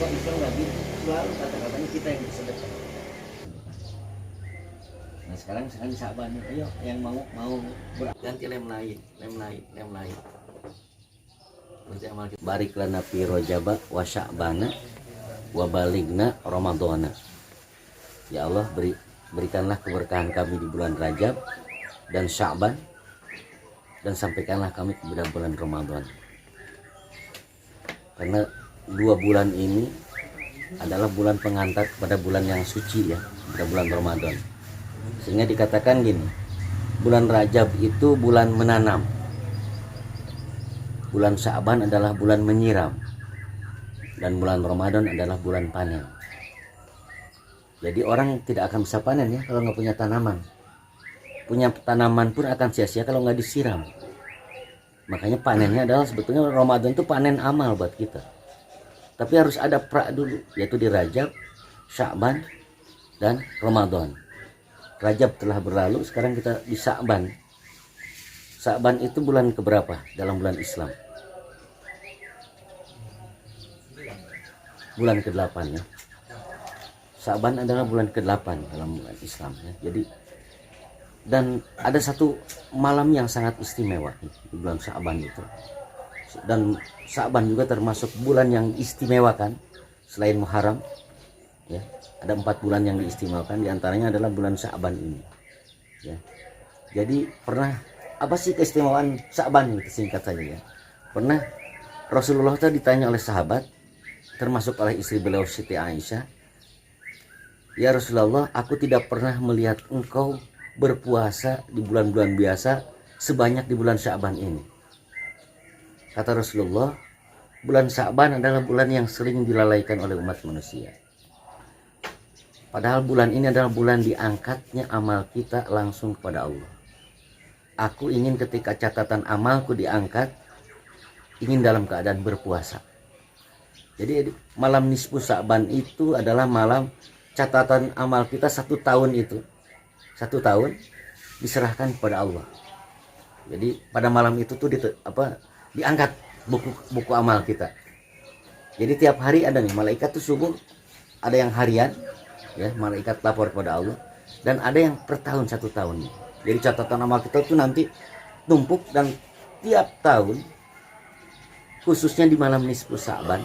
kok Islam nggak gitu, selalu kata-katanya kita yang bersedekah. Nah sekarang misalkan Sa'ban, ayo yang mau ganti lem lain, lem lain. Berarti amal kita barik lana fi rojaba wa sya'bana wa baligna ramadhana. Ya Allah, berikanlah keberkahan kami di bulan Rajab dan Sya'ban, dan sampaikanlah kami kepada bulan Ramadan. Karena 2 bulan ini adalah bulan pengantar kepada bulan yang suci ya, pada bulan Ramadan. Sehingga dikatakan gini, bulan Rajab itu bulan menanam, bulan Sya'ban adalah bulan menyiram, dan bulan Ramadan adalah bulan panen. Jadi orang tidak akan bisa panen ya kalau nggak punya tanaman. Punya tanaman pun akan sia-sia kalau nggak disiram. Makanya panennya adalah sebetulnya Ramadan itu panen amal buat kita. Tapi harus ada pra dulu, yaitu di Rajab, Sya'ban, dan Ramadan. Rajab telah berlalu, sekarang kita di Sya'ban. Sya'ban itu bulan keberapa dalam bulan Islam? Bulan ke-8 ya. Sya'ban adalah bulan ke-8 dalam bulan Islam ya. Jadi dan ada satu malam yang sangat istimewa di bulan Sya'ban itu. Dan Sya'ban juga termasuk bulan yang diistimewakan selain Muharram ya. Ada 4 bulan yang diistimewakan, diantaranya adalah bulan Sya'ban ini ya. Jadi pernah, apa sih keistimewaan Sya'ban itu singkat saja ya. Pernah Rasulullah itu ditanya oleh sahabat, termasuk oleh istri beliau Siti Aisyah, ya Rasulullah, aku tidak pernah melihat engkau berpuasa di bulan-bulan biasa sebanyak di bulan Sya'ban ini. Kata Rasulullah, bulan Sya'ban adalah bulan yang sering dilalaikan oleh umat manusia. Padahal bulan ini adalah bulan diangkatnya amal kita langsung kepada Allah. Aku ingin ketika catatan amalku diangkat, ingin dalam keadaan berpuasa. Jadi malam nisfu Sya'ban itu adalah malam catatan amal kita 1 tahun itu. 1 tahun diserahkan kepada Allah. Jadi pada malam itu tuh diangkat buku amal kita. Jadi tiap hari ada nih malaikat tuh subuh, ada yang harian ya, malaikat lapor kepada Allah, dan ada yang per tahun 1 tahun. Jadi catatan amal kita tuh nanti tumpuk, dan tiap tahun khususnya di malam nisfu Sya'ban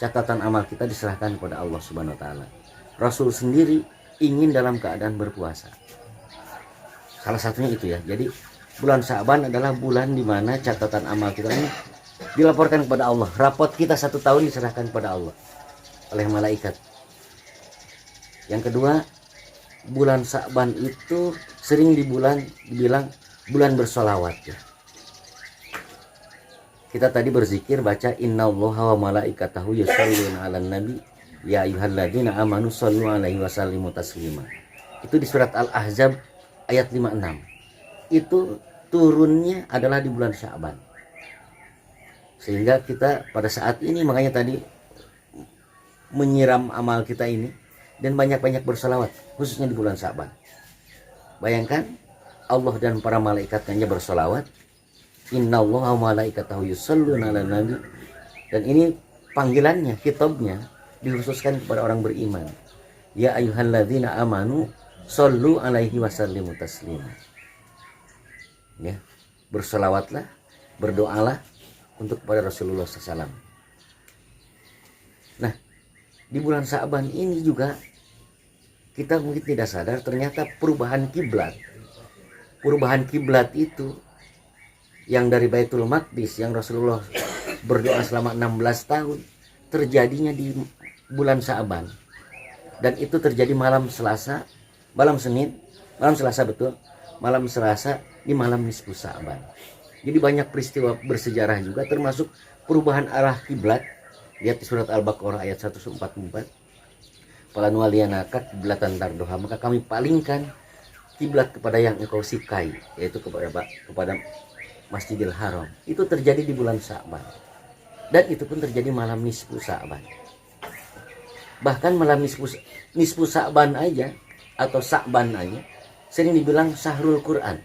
catatan amal kita diserahkan kepada Allah Subhanahu wa taala. Rasul sendiri ingin dalam keadaan berpuasa. Salah satunya itu ya. Jadi bulan Sya'ban adalah bulan di mana catatan amal kita ini dilaporkan kepada Allah. Rapot kita 1 tahun diserahkan kepada Allah oleh malaikat. Yang kedua, bulan Sya'ban itu sering dibilang bulan bersolawat ya. Kita tadi berzikir baca innallaha wa malaikatahu yusholluna 'alan nabi ya ayyuhalladzina amanu shollu 'alaihi wa sallimu taslima. Itu di surat Al-Ahzab ayat 56. Itu turunnya adalah di bulan Sya'ban. Sehingga kita pada saat ini makanya tadi menyiram amal kita ini dan banyak-banyak bersalawat, khususnya di bulan Sya'ban. Bayangkan Allah dan para malaikatnya bersalawat. Innallaha wa malaikatahu yusholluna 'alan nabi. Dan ini panggilannya, kitabnya dikhususkan kepada orang beriman. Ya ayyuhalladzina amanu shollu 'alaihi wa sallimu taslima. Ya, bersalawatlah, berdoalah untuk kepada Rasulullah SAW. Nah, di bulan Sya'ban ini juga kita mungkin tidak sadar ternyata perubahan kiblat. Perubahan kiblat itu yang dari Baitul Maqdis yang Rasulullah berdoa selama 16 tahun terjadinya di bulan Sya'ban. Dan itu terjadi malam Selasa, malam Senin, malam Selasa betul, malam Selasa di malam nisfu Sya'ban. Jadi banyak peristiwa bersejarah juga, termasuk perubahan arah kiblat. Lihat di surat Al-Baqarah ayat 144. Fala nuwalliyanaka qiblatan tardoha, maka kami palingkan kiblat kepada yang engkau sukai, yaitu kepada Masjidil Haram. Itu terjadi di bulan Sya'ban. Dan itu pun terjadi malam nisfu Sya'ban. Bahkan malam nisfu Sya'ban aja atau Sya'ban aja sering dibilang syahrul Quran,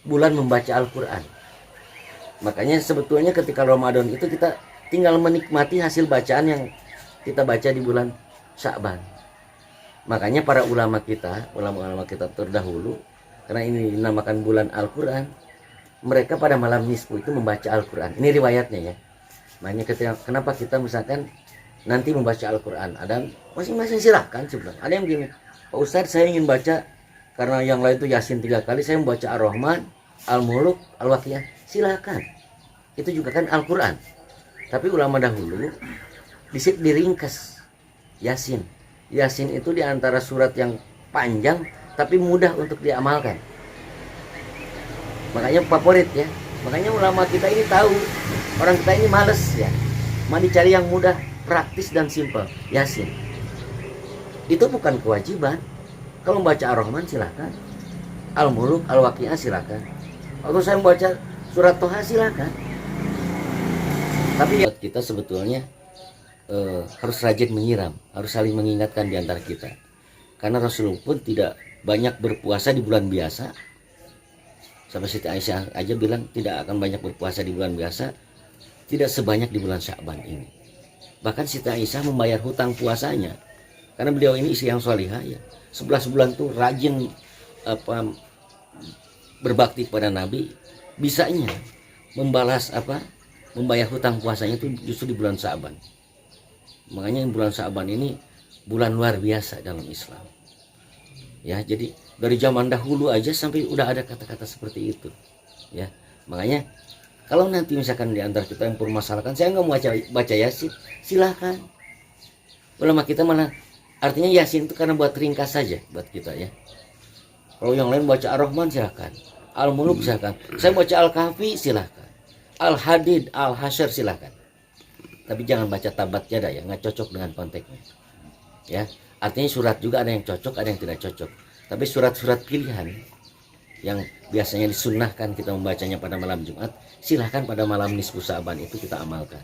bulan membaca Al-Quran. Makanya sebetulnya ketika Ramadan itu kita tinggal menikmati hasil bacaan yang kita baca di bulan Sya'ban. Makanya para ulama kita terdahulu, karena ini dinamakan bulan Al-Quran, mereka pada malam nisfu itu membaca Al-Quran. Ini riwayatnya ya. Makanya kenapa kita misalkan nanti membaca Al-Quran, ada masing-masing silahkan sebenarnya. Ada yang gini, Pak Ustadz saya ingin baca, karena yang lain itu Yasin 3 kali, saya membaca Ar-Rahman, Al-Muluk, Al-Waqiah. Silahkan, itu juga kan Al-Quran. Tapi ulama dahulu disitu diringkas Yasin. Yasin itu diantara surat yang panjang tapi mudah untuk diamalkan. Makanya favorit ya. Makanya ulama kita ini tahu, orang kita ini males ya, mau dicari yang mudah, praktis dan simpel. Yasin itu bukan kewajiban. Kalau membaca Ar-Rahman silahkan, Al-Muluk, Al-Waqiah silahkan. Kalau saya membaca surat Toha silahkan. Tapi kita sebetulnya harus rajin menyiram, harus saling mengingatkan di antara kita. Karena Rasulullah pun tidak banyak berpuasa di bulan biasa. Sampai Siti Aisyah aja bilang tidak akan banyak berpuasa di bulan biasa, tidak sebanyak di bulan Sya'ban ini. Bahkan Siti Aisyah membayar hutang puasanya, karena beliau ini istri yang salihah ya. 11 bulan tuh rajin berbakti kepada Nabi, bisanya membalas membayar hutang puasanya itu justru di bulan Sya'ban. Makanya bulan Sya'ban ini bulan luar biasa dalam Islam. Ya, jadi dari zaman dahulu aja sampai udah ada kata-kata seperti itu. Ya, makanya kalau nanti misalkan di antara kita yang permasalahkan, saya nggak mau baca Yasin, silahkan. Ulama kita malah artinya Yasin itu karena buat ringkas saja buat kita ya. Kalau yang lain baca Ar-Rahman silahkan, Al-Muluk silahkan, saya baca Al-Kahfi silahkan, Al-Hadid, Al-Hasyr silahkan. Tapi jangan baca Tabat Yada ya, nggak cocok dengan konteksnya. Ya, artinya surat juga ada yang cocok, ada yang tidak cocok. Tapi surat-surat pilihan yang biasanya disunnahkan kita membacanya pada malam Jumat, silahkan pada malam nisfu Sya'ban itu kita amalkan.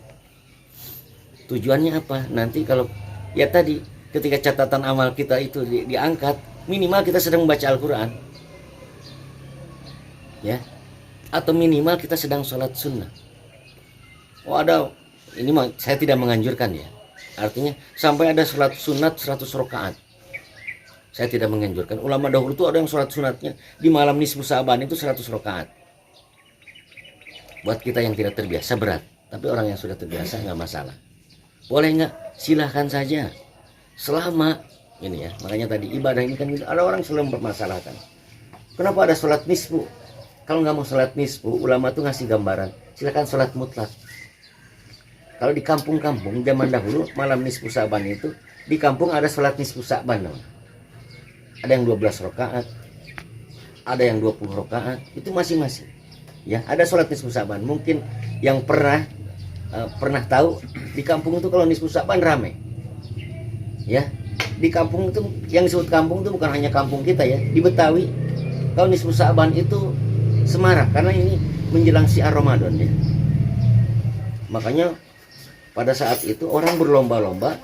Tujuannya apa? Nanti kalau ya tadi ketika catatan amal kita itu diangkat, minimal kita sedang membaca Al-Quran. Ya. Atau minimal kita sedang sholat sunnah. Oh ada, ini saya tidak menganjurkan ya. Artinya sampai ada sholat sunat 100 rakaat. Saya tidak menganjurkan. Ulama dahulu itu ada yang sholat sunatnya di malam nisfu Sya'ban itu 100 rakaat. Buat kita yang tidak terbiasa berat. Tapi orang yang sudah terbiasa nggak masalah. Boleh nggak? Silahkan saja. Selama ini ya. Makanya tadi ibadah ini kan ada orang selalu mempermasalahkan. Kenapa ada sholat nisfu? Kalau nggak mau sholat nisfu, ulama tuh ngasih gambaran. Silahkan sholat mutlak. Kalau di kampung-kampung zaman dahulu malam nisfu Sya'ban itu di kampung ada sholat nisfu Sya'ban. Ada yang 12 rakaat, ada yang 20 rakaat, itu masing-masing. Ya, ada sholat nisfu Sya'ban. Mungkin yang pernah tahu di kampung itu kalau nisfu Sya'ban ramai. Ya, di kampung itu yang disebut kampung itu bukan hanya kampung kita ya, di Betawi. Kalau nisfu Sya'ban itu semarak karena ini menjelang syiar Ramadan ya. Makanya pada saat itu orang berlomba-lomba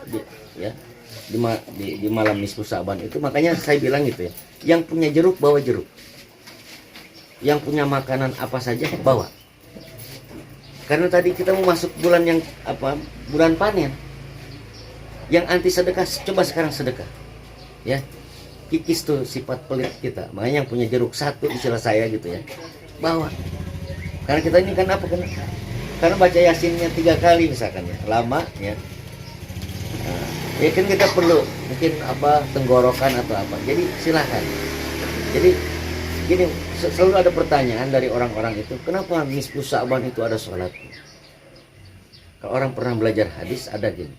di malam nisfu Sya'ban itu. Makanya saya bilang gitu ya, yang punya jeruk bawa jeruk, yang punya makanan apa saja bawa, karena tadi kita mau masuk bulan yang bulan panen, yang anti sedekah coba sekarang sedekah ya, kikis tuh sifat pelit kita. Makanya yang punya jeruk satu istilah saya gitu ya, bawa, karena kita ini kan karena baca Yasinnya 3 kali misalkan ya, lama ya. Ya kan kita perlu mungkin tenggorokan atau apa. Jadi silahkan. Jadi gini, selalu ada pertanyaan dari orang-orang itu, kenapa nisfu Sya'ban itu ada sholat? Kalau orang pernah belajar hadis ada gini,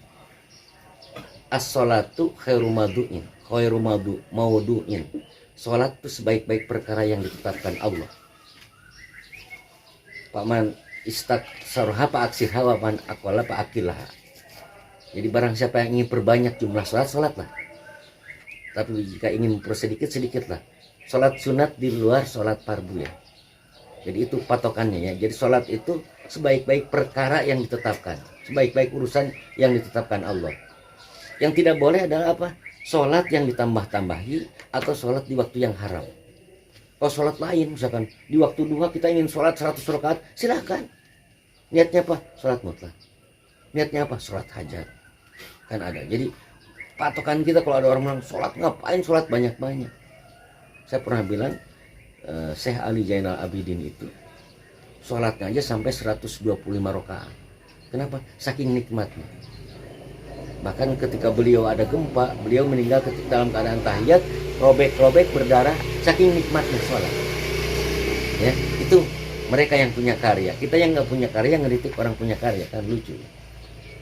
as-sholatu khairu maudu'in. Sholat itu sebaik-baik perkara yang ditetapkan Allah. Paman istak sarha pa aksirha wa man aqwala pa akilaha. Jadi barang siapa yang ingin perbanyak jumlah sholatlah. Tapi jika ingin mempersedikit, sedikitlah. Sholat sunat di luar sholat fardu ya. Jadi itu patokannya ya. Jadi sholat itu sebaik-baik perkara yang ditetapkan, sebaik-baik urusan yang ditetapkan Allah. Yang tidak boleh adalah sholat yang ditambah-tambahi atau sholat di waktu yang haram. Kalau sholat lain misalkan di waktu duha kita ingin sholat 100 rakaat, silahkan. Niatnya apa? Sholat mutlak. Niatnya apa? Sholat hajat. kan ada. Jadi patokan kita kalau ada orang bilang sholat, ngapain sholat banyak-banyak, saya pernah bilang Syekh Ali Zainal Abidin itu sholatnya aja sampai 125 rakaat. Kenapa? Saking nikmatnya. Bahkan ketika beliau ada gempa, beliau meninggal ketika dalam keadaan tahiyat, robek-robek berdarah, saking nikmatnya sholat. Ya, itu mereka yang punya karya. Kita yang nggak punya karya ngeritik orang punya karya, kan lucu.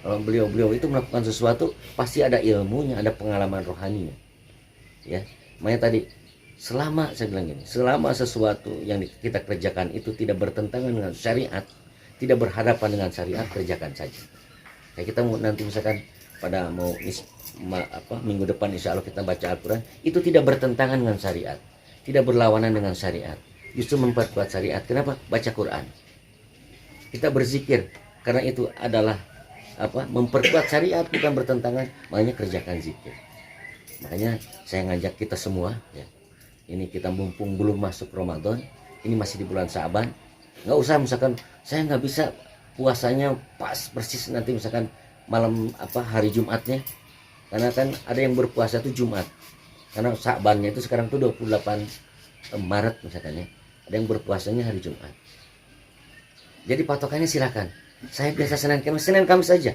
Kalau beliau itu melakukan sesuatu pasti ada ilmunya, ada pengalaman rohaninya. Ya, makanya tadi selama saya bilang gini, selama sesuatu yang kita kerjakan itu tidak bertentangan dengan syariat, tidak berhadapan dengan syariat, kerjakan saja. Kayak kita mau nanti misalkan pada minggu depan insya Allah kita baca Al-Quran, itu tidak bertentangan dengan syariat, tidak berlawanan dengan syariat, justru memperkuat syariat. Kenapa? Baca Quran, kita berzikir, karena itu adalah memperkuat syariat, bukan bertentangan. Makanya kerjakan zikir. Makanya saya ngajak kita semua ya, ini kita mumpung belum masuk Ramadan, ini masih di bulan Sa'ban, nggak usah misalkan saya nggak bisa puasanya pas persis nanti misalkan malam hari Jumatnya, karena kan ada yang berpuasa itu Jumat, karena Sa'bannya itu sekarang tuh 28 Maret misalkan ya, ada yang berpuasanya hari Jumat. Jadi patokannya silakan. Saya biasa Senin Kamis saja.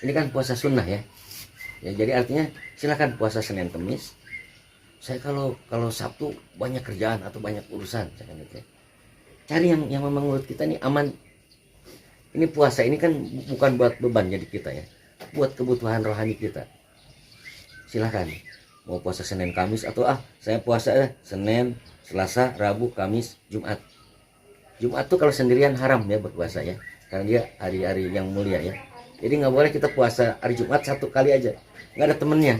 Ini kan puasa sunnah ya. Ya, jadi artinya silakan puasa Senin Kamis. Saya kalau Sabtu banyak kerjaan atau banyak urusan, gitu ya. Cari yang memang menurut kita nih aman. Ini puasa ini kan bukan buat beban jadi kita ya, buat kebutuhan rohani kita. Silakan mau puasa Senin Kamis atau saya puasa Senin, Selasa, Rabu, Kamis, Jumat. Jumat tuh kalau sendirian haram ya berpuasa ya, karena dia hari-hari yang mulia ya. Jadi nggak boleh kita puasa hari Jumat satu kali aja, nggak ada temennya.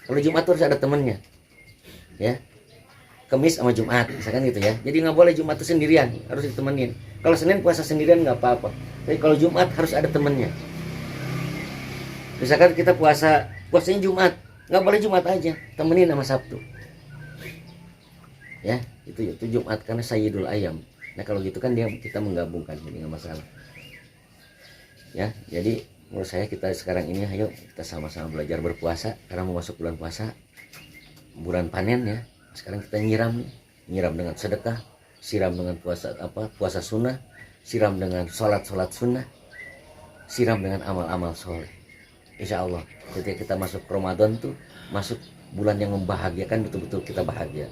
Kalau Jumat tuh harus ada temennya. Ya, Kamis sama Jumat misalkan gitu ya. Jadi nggak boleh Jumat itu sendirian, harus ditemenin. Kalau Senin puasa sendirian nggak apa-apa, tapi kalau Jumat harus ada temennya. Misalkan kita puasanya Jumat, nggak boleh Jumat aja, temenin sama Sabtu. Ya, itu Jumat karena Sayyidul Ayam. Nah kalau gitu kan kita menggabungkan, jadi nggak masalah. Ya, jadi menurut saya kita sekarang ini ayo kita sama-sama belajar berpuasa karena mau masuk bulan puasa. Bulan panen ya, sekarang kita nyiram dengan sedekah, siram dengan puasa sunnah, siram dengan sholat sunnah, siram dengan amal-amal soleh. Insya Allah ketika kita masuk Ramadan tuh masuk bulan yang membahagiakan, betul-betul kita bahagia.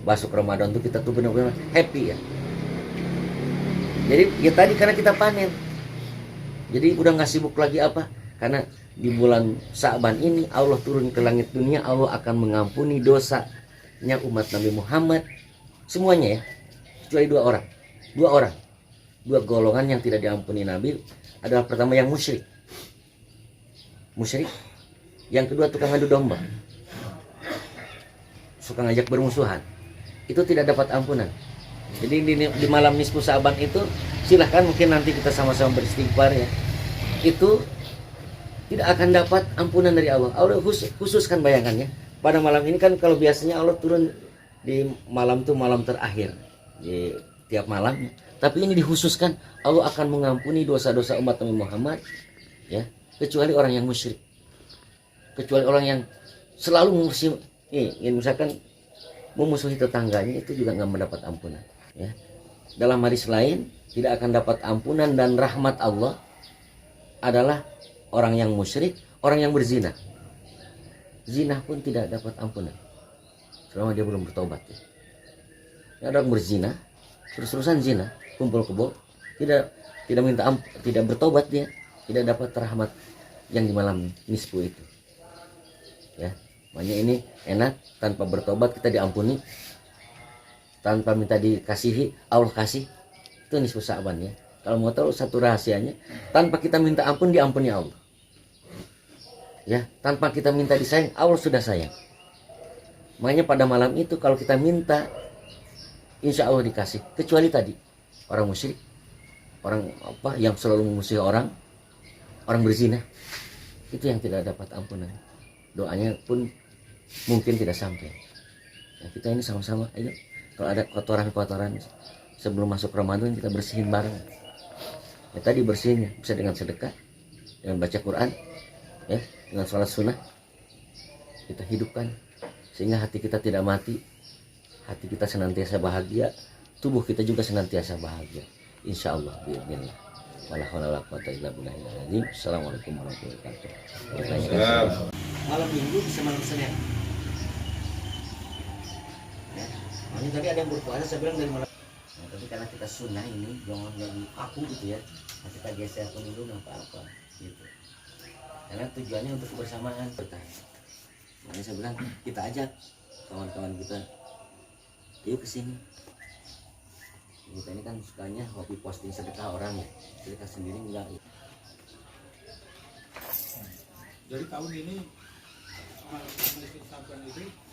Masuk Ramadan tuh kita tuh benar-benar happy ya. Jadi ya tadi karena kita panen, jadi udah nggak sibuk lagi karena di bulan Sa'ban ini Allah turun ke langit dunia, Allah akan mengampuni dosanya umat Nabi Muhammad semuanya ya, kecuali dua golongan yang tidak diampuni Nabi adalah pertama yang musyrik, yang kedua tukang adu domba, suka ngajak bermusuhan, itu tidak dapat ampunan. Jadi di malam nisfu Sa'ban itu silahkan mungkin nanti kita sama-sama beristighfar ya, itu tidak akan dapat ampunan dari Allah. Allah khususkan bayangannya. Pada malam ini kan kalau biasanya Allah turun di malam terakhir di tiap malamnya. Tapi ini dikhususkan Allah akan mengampuni dosa-dosa umat Nabi Muhammad ya, kecuali orang yang musyrik. Kecuali orang yang selalu misalkan memusuhi tetangganya, itu juga nggak mendapat ampunan ya. Dalam hadis lain tidak akan dapat ampunan dan rahmat Allah adalah orang yang musyrik, orang yang berzina. Zina pun tidak dapat ampunan selama dia belum bertobat ya. Ada orang berzina, terus-terusan zina, kumpul kebo, tidak bertobat, dia tidak dapat rahmat yang di malam nisfu itu. Ya, makanya ini enak, tanpa bertobat kita diampuni, tanpa minta dikasihi Allah kasih. Itu nisfu Sa'ban ya. Kalau mau tahu satu rahasianya, tanpa kita minta ampun diampuni Allah. Ya, tanpa kita minta disayang, Allah sudah sayang. Makanya pada malam itu kalau kita minta, insya Allah dikasih. Kecuali tadi orang musyrik, orang yang selalu memusuhi orang berzina, itu yang tidak dapat ampunan. Doanya pun mungkin tidak sampai. Nah, kita ini sama-sama, ayo kalau ada kotoran-kotoran sebelum masuk Ramadan kita bersihin bareng. Ya tadi bersihnya bisa dengan sedekah, dengan baca Quran, ya, dengan sholat sunnah kita hidupkan sehingga hati kita tidak mati, hati kita senantiasa bahagia, tubuh kita juga senantiasa bahagia. Insya Allah, bismillah. Assalamualaikum warahmatullahi wabarakatuh. Malam minggu bisa malam Senin. Ya. Makanya tadi ada yang berpuasa, saya bilang dari malam. Nah, tapi karena kita sunnah ini, jangan jadi aku gitu ya. Nah, kita geser pemilu apa-apa gitu. Karena tujuannya untuk kebersamaan bertahan. Makanya saya bilang kita ajak kawan-kawan kita, yuk kesini. Kita ini kan sukanya hobi posting sedekah orang ya, kita sendiri enggak. Jadi tahun ini Majelis Saban itu